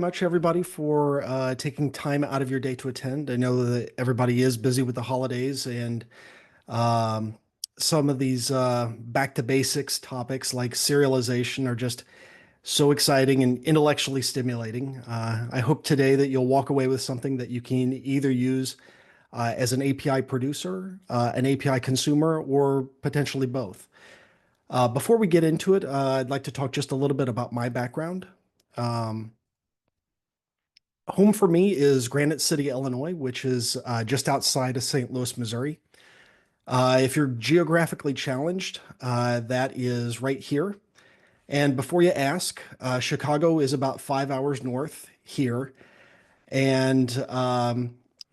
much, everybody, for taking time out of your day to attend. I know that everybody is busy with the holidays, and um, some of these back to basics topics like serialization are just so exciting and intellectually stimulating. I hope today that you'll walk away with something that you can either use as an API producer, an API consumer, or potentially both. Before we get into it, I'd like to talk just a little bit about my background. Um, Home for me is Granite City, Illinois, which is just outside of St. Louis, Missouri. If you're geographically challenged, that is right here. And before you ask, Chicago is about 5 hours north here. And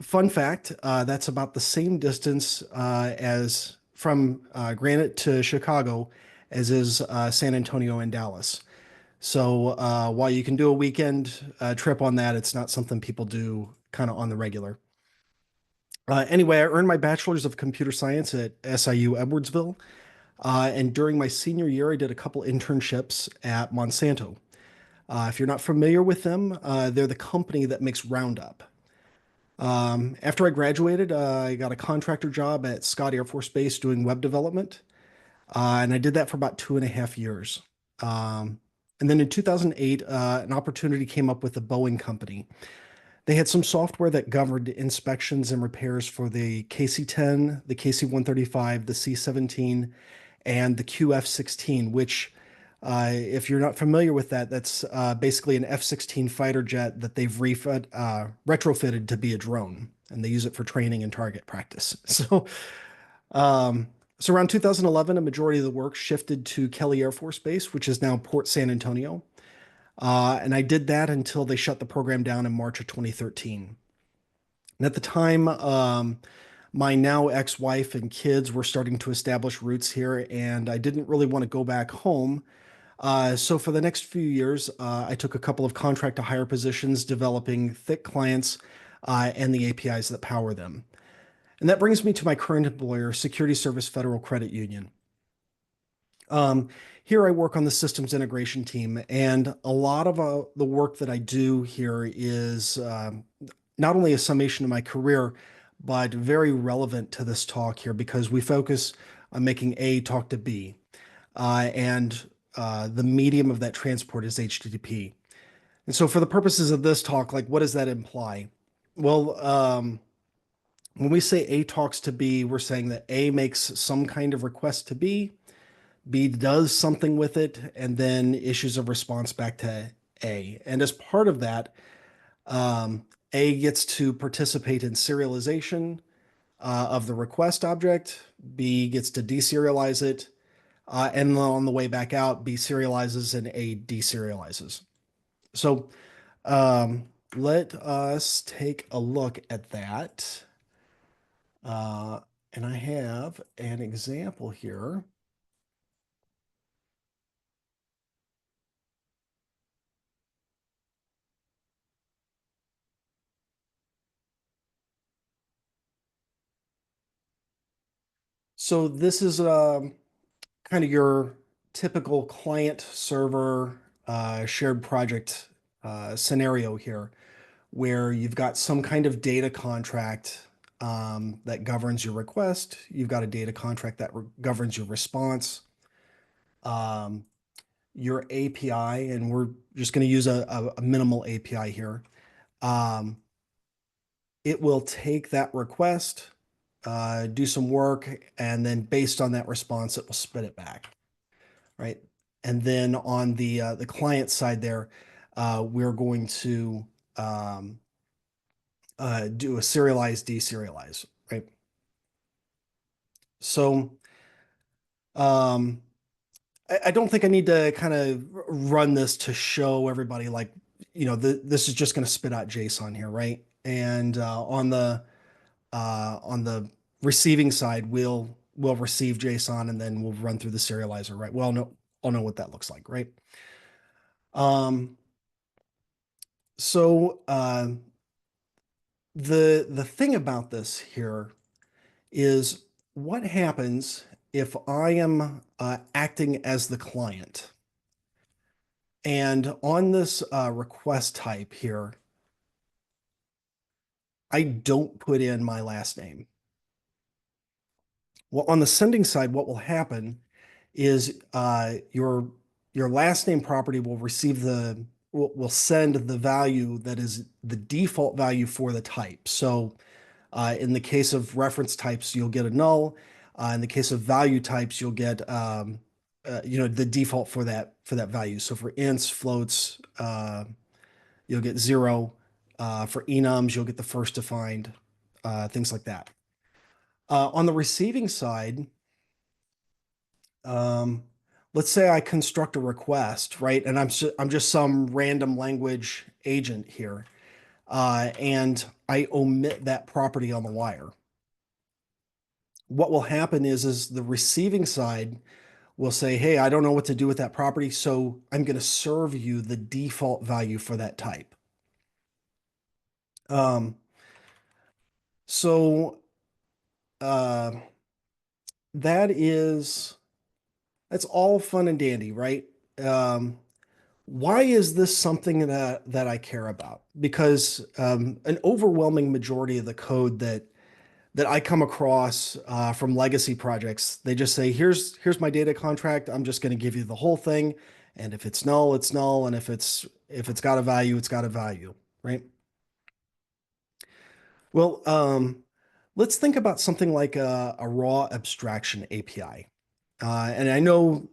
fun fact, that's about the same distance as from Granite to Chicago as is San Antonio and Dallas. So while you can do a weekend trip on that, it's not something people do kind of on the regular. Anyway, I earned my bachelor's of computer science at SIU Edwardsville. And during my senior year, I did a couple internships at Monsanto. If you're not familiar with them, they're the company that makes Roundup. After I graduated, I got a contractor job at Scott Air Force Base doing web development. And I did that for about 2.5 years. Um, and then in 2008, an opportunity came up with the Boeing company. They had some software that governed inspections and repairs for the KC-10, the KC-135, the C-17, and the QF-16, which, if you're not familiar with that, that's basically an F-16 fighter jet that they've retrofitted to be a drone, and they use it for training and target practice. Um, so around 2011, a majority of the work shifted to Kelly Air Force Base, which is now Port San Antonio. And I did that until they shut the program down in March of 2013. And at the time, my now ex-wife and kids were starting to establish roots here, and I didn't really want to go back home. So for the next few years, I took a couple of contract to hire positions, developing thick clients and the APIs that power them. And that brings me to my current employer, Security Service Federal Credit Union. Um, Here I work on the systems integration team, and a lot of the work that I do here is not only a summation of my career, but very relevant to this talk here because we focus on making A talk to B, and the medium of that transport is HTTP. And so, for the purposes of this talk, like what does that imply? Well, when we say A talks to B, we're saying that A makes some kind of request to B. B does something with it and then issues a response back to A. And as part of that, A gets to participate in serialization of the request object. B gets to deserialize it. And on the way back out, B serializes and A deserializes. So let us take a look at that. Uh, and I have an example here. So this is kind of your typical client server shared project scenario here, where you've got some kind of data contract that governs your request. You've got a data contract that governs your response, um, your API, and we're just going to use a minimal API here. Um, it will take that request, do some work, and then based on that response, it will spit it back, right? And then on the client side there, we're going to do a serialized deserialize, right? So um, I don't think I need to kind of run this to show everybody like, this is just going to spit out JSON here, right? And on the receiving side, we'll receive JSON and then we'll run through the serializer, right? Well, no, I'll know what that looks like, right? Um, so the thing about this here is what happens if I am acting as the client. And on this request type here, I don't put in my last name. Well, on the sending side, what will happen is your last name property will receive will send the value that is the default value for the type. So in the case of reference types, you'll get a null. In the case of value types, you'll get the default for that value. So for ints, floats, you'll get zero. For enums, you'll get the first defined, things like that. On the receiving side, um, let's say I construct a request, right? And I'm just some random language agent here, and I omit that property on the wire. What will happen is the receiving side will say, "Hey, I don't know what to do with that property, so I'm going to serve you the default value for that type." Um, so uh, that is that's all fun and dandy, right? Um, Why is this something that I care about? Because an overwhelming majority of the code that I come across from legacy projects, they just say, here's my data contract. I'm just going to give you the whole thing, and if it's null, it's null, and if it's got a value, it's got a value, right? Well, let's think about something like a raw abstraction API. And I know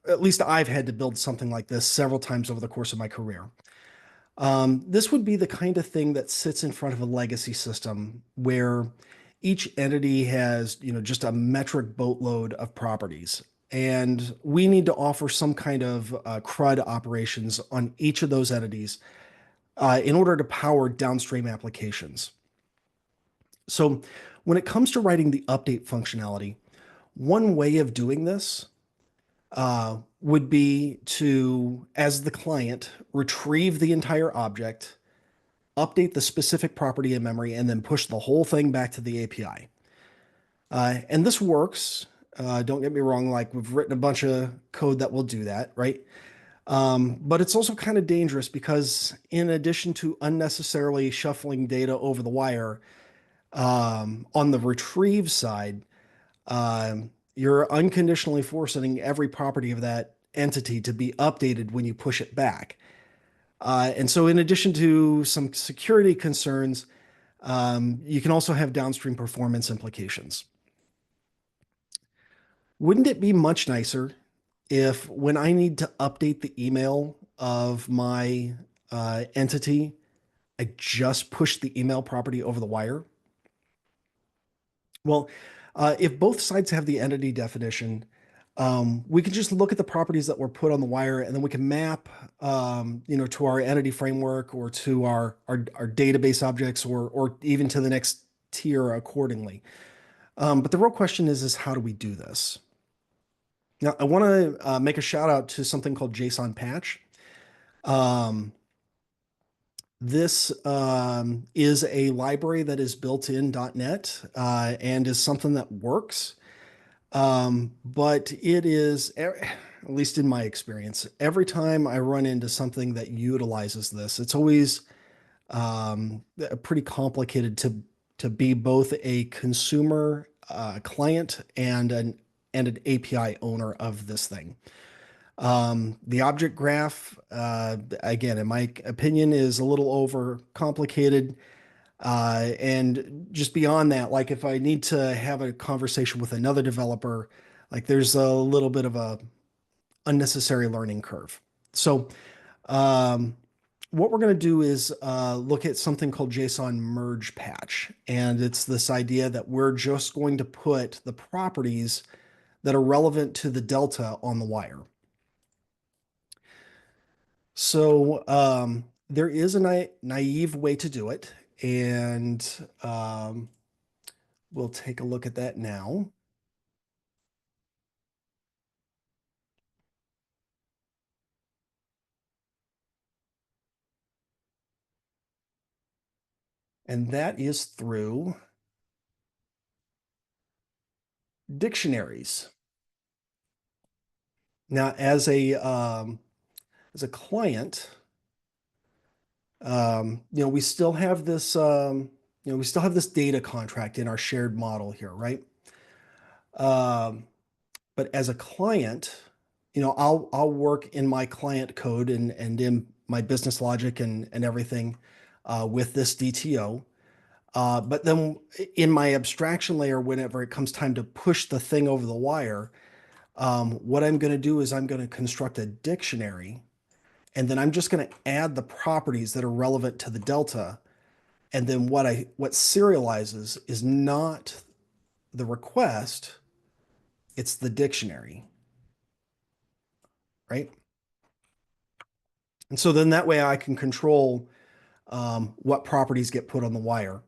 at least I've had to build something like this several times over the course of my career. This would be the kind of thing that sits in front of a legacy system where each entity has, just a metric boatload of properties. And we need to offer some kind of CRUD operations on each of those entities in order to power downstream applications. So when it comes to writing the update functionality, one way of doing this would be to, as the client, retrieve the entire object, update the specific property in memory, and then push the whole thing back to the API. And this works. Don't get me wrong, like we've written a bunch of code that will do that, right? But it's also kind of dangerous because in addition to unnecessarily shuffling data over the wire, on the retrieve side, you're unconditionally forcing every property of that entity to be updated when you push it back. And so, in addition to some security concerns, you can also have downstream performance implications. Wouldn't it be much nicer if, when I need to update the email of my entity, I just push the email property over the wire? Well, if both sides have the entity definition, we can just look at the properties that were put on the wire, and then we can map, to our entity framework or to our database objects, or even to the next tier accordingly. But the real question is how do we do this? Now, I want to make a shout out to something called JSON Patch. Um, this is a library that is built in .NET and is something that works. But it is, at least in my experience, every time I run into something that utilizes this, it's always pretty complicated to be both a consumer client and an API owner of this thing. The object graph, again, in my opinion, is a little over complicated. And just beyond that, like if I need to have a conversation with another developer, like there's a little bit of a unnecessary learning curve. So um, what we're going to do is look at something called JSON merge patch. And it's this idea that we're just going to put the properties that are relevant to the delta on the wire. So there is a naive way to do it. And we'll take a look at that now. And that is through dictionaries. Now, as a client, we still have this, we still have this data contract in our shared model here, right? Um, but as a client, I'll work in my client code and in my business logic and everything with this DTO. But then in my abstraction layer, whenever it comes time to push the thing over the wire, what I'm going to do is I'm going to construct a dictionary, and then I'm just going to add the properties that are relevant to the delta. And then what serializes is not the request, it's the dictionary, right? And so then that way I can control what properties get put on the wire.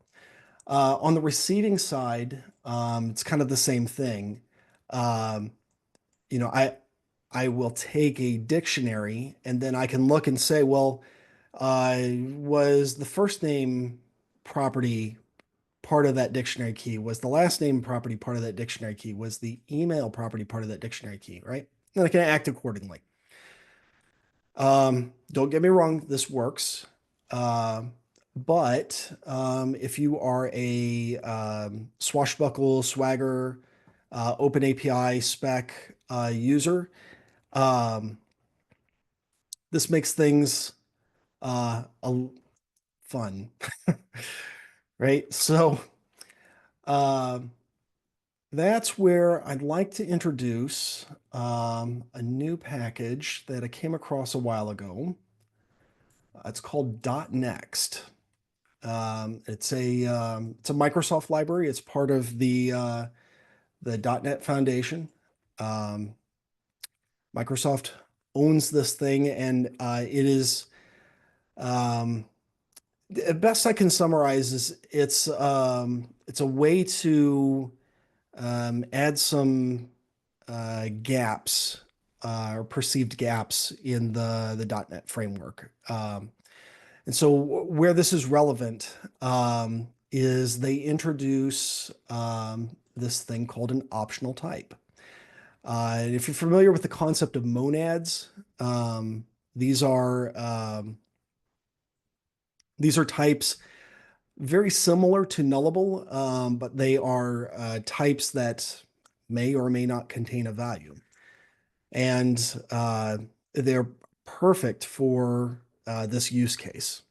On the receiving side, it's kind of the same thing. Um, you know, I will take a dictionary and then I can look and say, well, was the first name property part of that dictionary key? Was the last name property part of that dictionary key? Was the email property part of that dictionary key, right? Then I can act accordingly. Don't get me wrong, this works. Um, but if you are a swashbuckle, swagger, open API spec user, um, this makes things fun, right? So um, that's where I'd like to introduce a new package that I came across a while ago. It's called .next. It's a Microsoft library. It's part of the .NET Foundation. Um, Microsoft owns this thing, and it is the best I can summarize is it's a way to add some gaps or perceived gaps in the .NET framework. And so where this is relevant is they introduce this thing called an optional type. And if you're familiar with the concept of monads, um, these are um, these are types very similar to nullable, but they are types that may or may not contain a value. And they're perfect for this use case,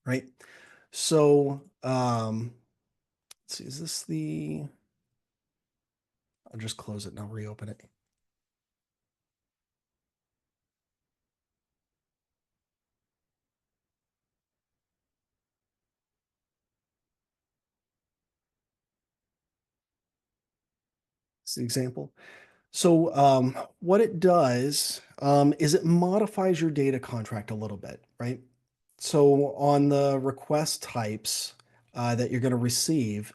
right? So let's see, is this the, I'll just close it and I'll reopen it. It's the example. So what it does is it modifies your data contract a little bit, right? So on the request types that you're going to receive,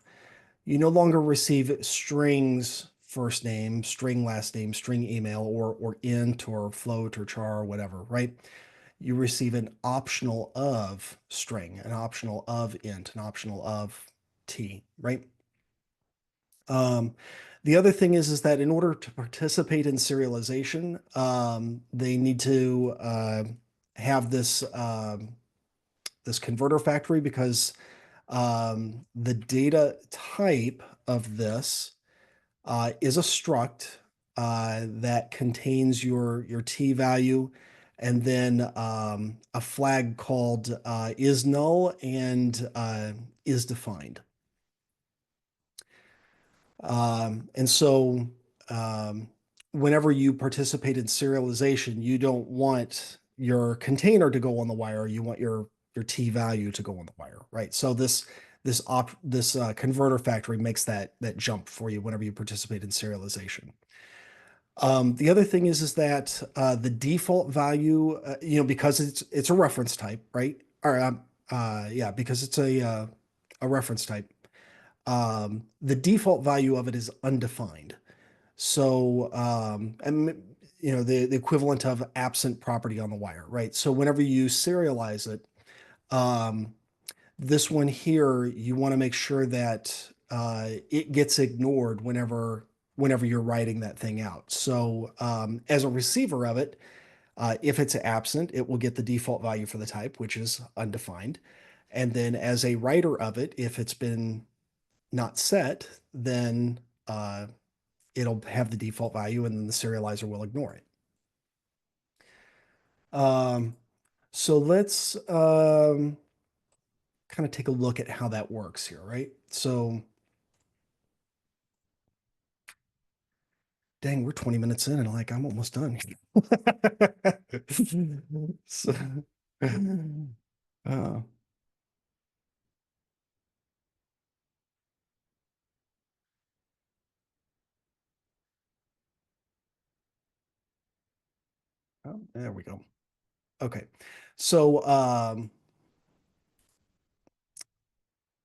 you no longer receive strings first name, string last name, string email, or int or float or char or whatever, right? You receive an optional of string, an optional of int, an optional of t, right? Um, the other thing is that in order to participate in serialization, they need to have this converter factory because the data type of this is a struct that contains your t value and then a flag called is null and is defined. And so um, whenever you participate in serialization, you don't want your container to go on the wire. You want your T value to go on the wire, right? So this converter factory makes that jump for you whenever you participate in serialization. The other thing is that the default value, because it's a reference type, right? Or yeah, because it's a reference type. The default value of it is undefined. So, and the equivalent of absent property on the wire, right? So whenever you serialize it, um, this one here, you want to make sure that it gets ignored whenever you're writing that thing out. So as a receiver of it, If it's absent, it will get the default value for the type, which is undefined. And then as a writer of it, if it's been not set, then it'll have the default value and then the serializer will ignore it. Um, so let's kind of take a look at how that works here, right? So, dang, we're 20 minutes in and like I'm almost done. So, uh, oh, there we go. Okay. So,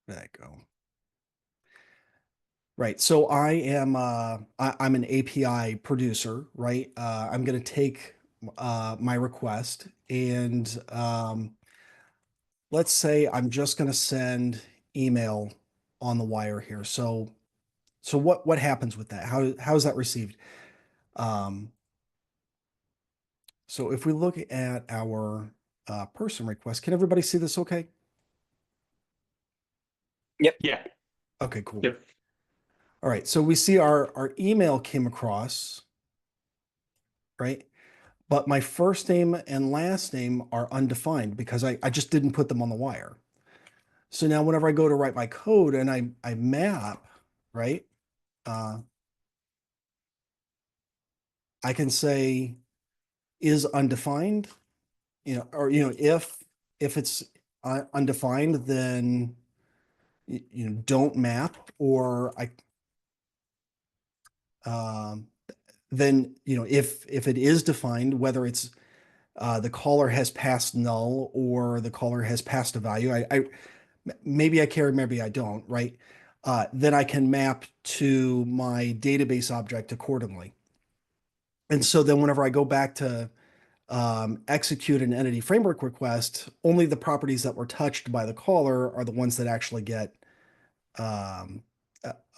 where'd that go? Right. So I'm an API producer, right? I'm going to take my request and let's say I'm just going to send email on the wire here. So what happens with that? How is that received? Um, so if we look at our person request, can everybody see this okay? Yep. Yeah. Okay, cool. Yep. All right. So we see our email came across, right? But my first name and last name are undefined because I just didn't put them on the wire. So now whenever I go to write my code and I map, right? Uh, I can say is undefined, or if it's undefined, then don't map, or I um, then if it is defined, whether it's the caller has passed null or the caller has passed a value, maybe I care, maybe I don't, right? Then I can map to my database object accordingly. And so then whenever I go back to execute an entity framework request, only the properties that were touched by the caller are the ones that actually get um,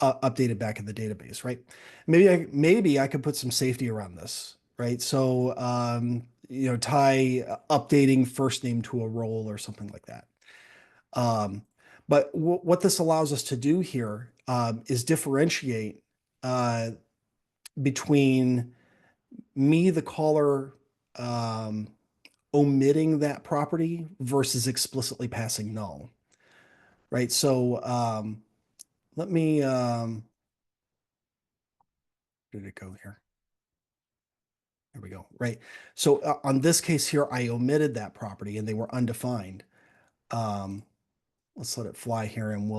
updated back in the database, right? Maybe I could put some safety around this, right? So tie updating first name to a role or something like that. Um, but what this allows us to do here is differentiate uh, between me, the caller, um, omitting that property versus explicitly passing null, right? So let me, where did it go here? There we go, right? So on this case here, I omitted that property and they were undefined. Um, let's let it fly here and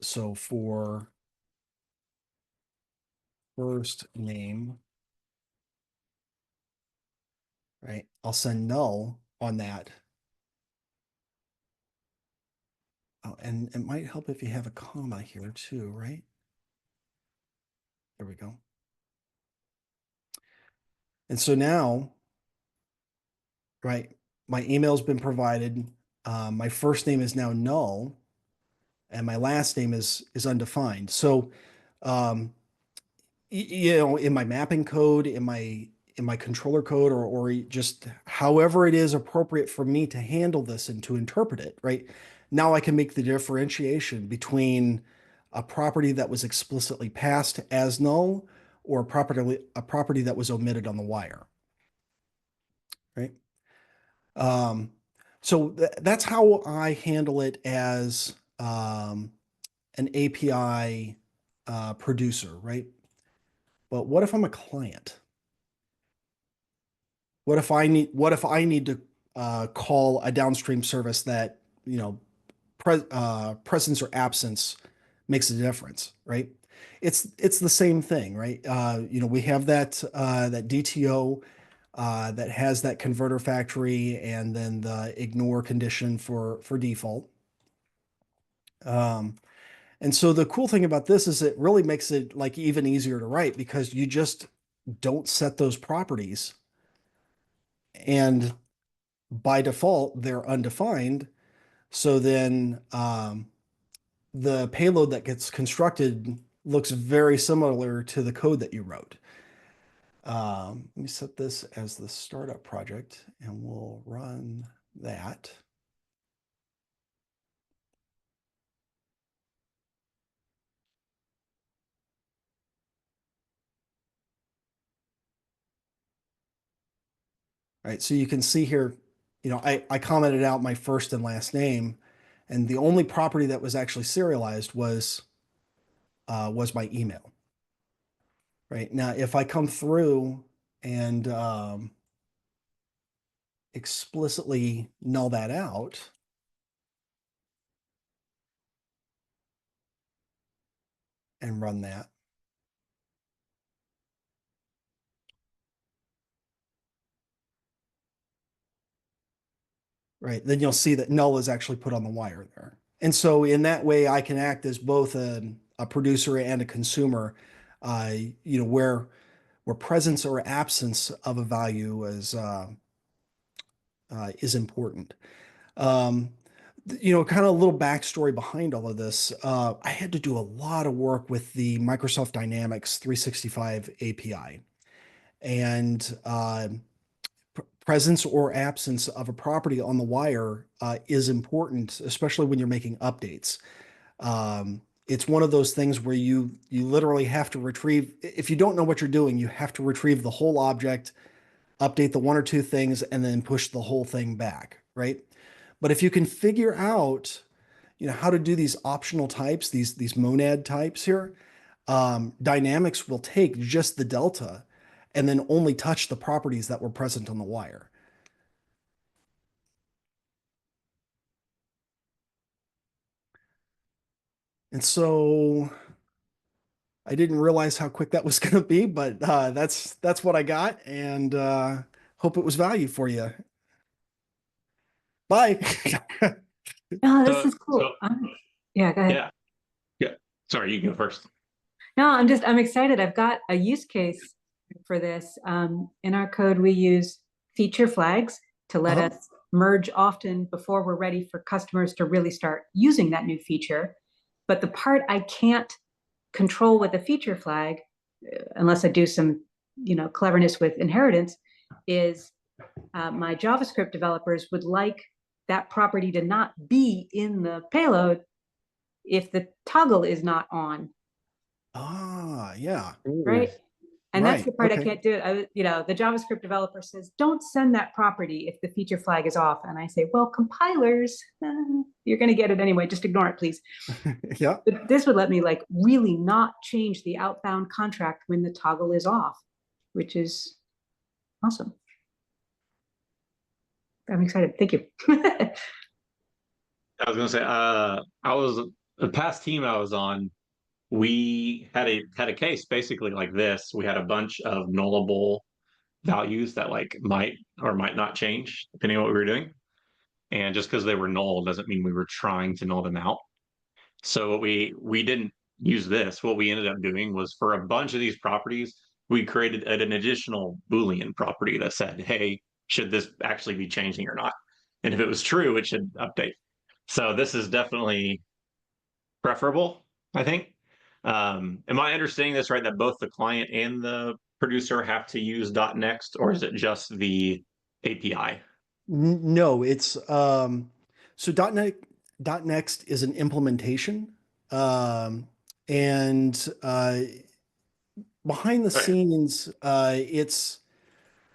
so for first name, right? I'll send null on that. Oh, and it might help if you have a comma here too, right? There we go. And so now, right, my email's been provided. My first name is now null, and my last name is undefined. So, um, in my mapping code, in my controller code, or just however it is appropriate for me to handle this and to interpret it, right? Now I can make the differentiation between a property that was explicitly passed as null or a property that was omitted on the wire, right? Um, so that's how I handle it as an API producer, right? But what if I'm a client? What if I need to call a downstream service that, presence or absence makes a difference, right? It's the same thing, right? We have that DTO that has that converter factory and then the ignore condition for default. Um, and so the cool thing about this is it really makes it like even easier to write because you just don't set those properties and by default they're undefined. So then the payload that gets constructed looks very similar to the code that you wrote. Let me set this as the startup project and we'll run that. All right, so you can see here, I commented out my first and last name, and the only property that was actually serialized was my email. Right now, if I come through and explicitly null that out, and run that, right, then you'll see that null is actually put on the wire there. And so in that way, I can act as both a producer and a consumer, where presence or absence of a value is important. Um, kind of a little backstory behind all of this. I had to do a lot of work with the Microsoft Dynamics 365 API, and presence or absence of a property on the wire is important, especially when you're making updates. It's one of those things where you literally have to retrieve. If you don't know what you're doing, you have to retrieve the whole object, update the one or two things, and then push the whole thing back, right? But if you can figure out, how to do these optional types, these monad types here, Dynamics will take just the delta and then only touch the properties that were present on the wire. And so I didn't realize how quick that was going to be, but that's what I got, and hope it was value for you. Bye. No, this So, is so cool. Yeah, go ahead. yeah, yeah. Sorry, you go first. No, I'm excited. I've got a use case for this. In our code, we use feature flags to let Uh-huh. us merge often before we're ready for customers to really start using that new feature. But the part I can't control with a feature flag, unless I do some, cleverness with inheritance, is my JavaScript developers would like that property to not be in the payload if the toggle is not on, Yeah. Ooh. right? And that's Right. the part I Okay. can't do. The JavaScript developer says, don't send that property if the feature flag is off. And I say, well, compilers, you're going to get it anyway. Just ignore it, please. Yeah. But this would let me like really not change the outbound contract when the toggle is off, which is awesome. I'm excited. Thank you. I was gonna say, I was the past team I was on. We had a case basically like this. We had a bunch of nullable values that like might or might not change depending on what we were doing. And just because they were null doesn't mean we were trying to null them out. So what we didn't use this. What we ended up doing was for a bunch of these properties, we created an additional Boolean property that said, "Hey, should this actually be changing or not?" And if it was true, it should update. So this is definitely preferable, I think. Am I understanding this right? That both the client and the producer have to use .next, or is it just the API? No, it's so .next is an implementation. Um, and behind the Okay. scenes, it's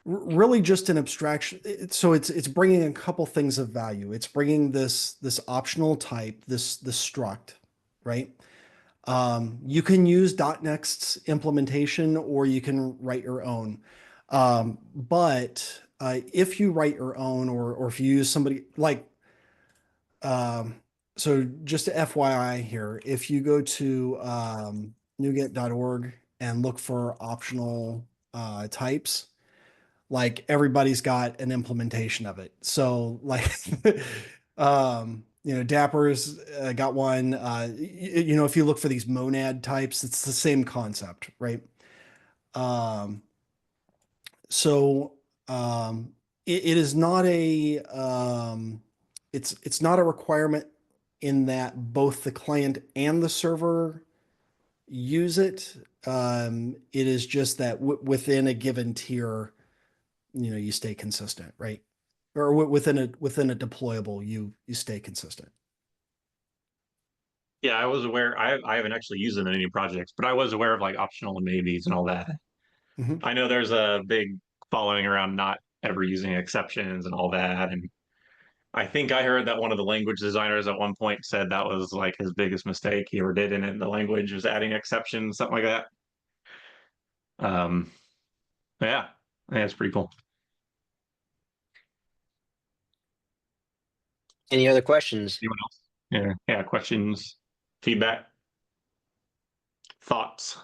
really just an abstraction. So it's bringing a couple things of value. It's bringing this optional type, this struct, right? You can use .next's implementation or you can write your own. But if you write your own or if you use somebody like, um, so just a FYI here, if you go to NuGet.org and look for optional types, like everybody's got an implementation of it. So like, Dapper's got one. If you look for these monad types, it's the same concept, right? Um, so it is not it's not a requirement in that both the client and the server use it. It is just that within a given tier, you stay consistent, right? Or within a deployable, you stay consistent. Yeah, I was aware. I haven't actually used them in any projects, but I was aware of like optional and maybes and all that. Mhm. I know there's a big following around not ever using exceptions and all that. And I think I heard that one of the language designers at one point said that was like his biggest mistake he ever did in it. The language was adding exceptions, something like that. Um, yeah, I think it's pretty cool. Any other questions? Anyone else? Yeah, yeah. Questions, feedback, thoughts.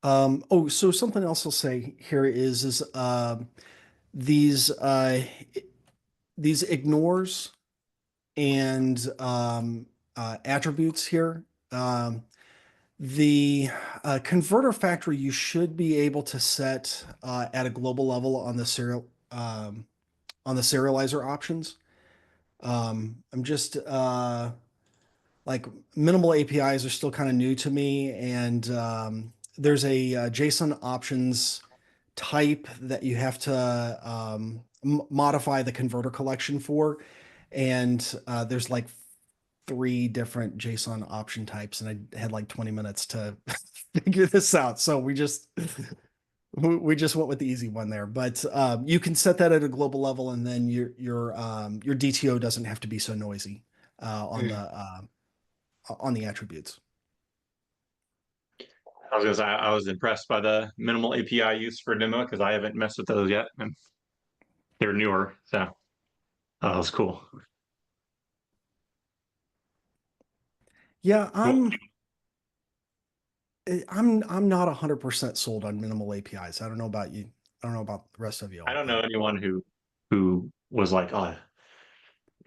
Oh, so something else I'll say here is these these ignores and attributes here. The converter factor you should be able to set at a global level on the on the serializer options. I'm just like minimal APIs are still kind of new to me, and there's a JSON options type that you have to modify the converter collection for, and there's like three different JSON option types, and I had like 20 minutes to figure this out. So we just went with the easy one there. But you can set that at a global level, and then your DTO doesn't have to be so noisy Mm. on the attributes. I was gonna say I was impressed by the minimal API use for demo because I haven't messed with those yet, and they're newer, so that was cool. Yeah, Cool. I'm not 100% sold on minimal APIs. I don't know about you. I don't know about the rest of I y'all, don't know but anyone who was like, oh, I'm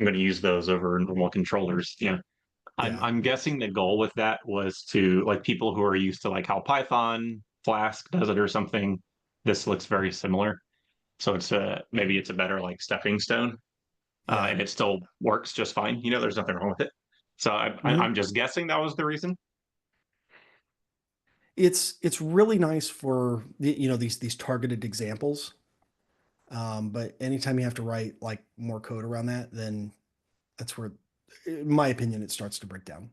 going to use those over normal controllers. Yeah, yeah. I'm guessing the goal with that was to like people who are used to like how Python Flask does it or something. This looks very similar, so it's a maybe it's a better like stepping stone, Yeah. and it still works just fine. You know, there's nothing wrong with it. So Mhm. I'm just guessing that was the reason. It's really nice for these targeted examples. But anytime you have to write like more code around that, then that's where, in my opinion, it starts to break down.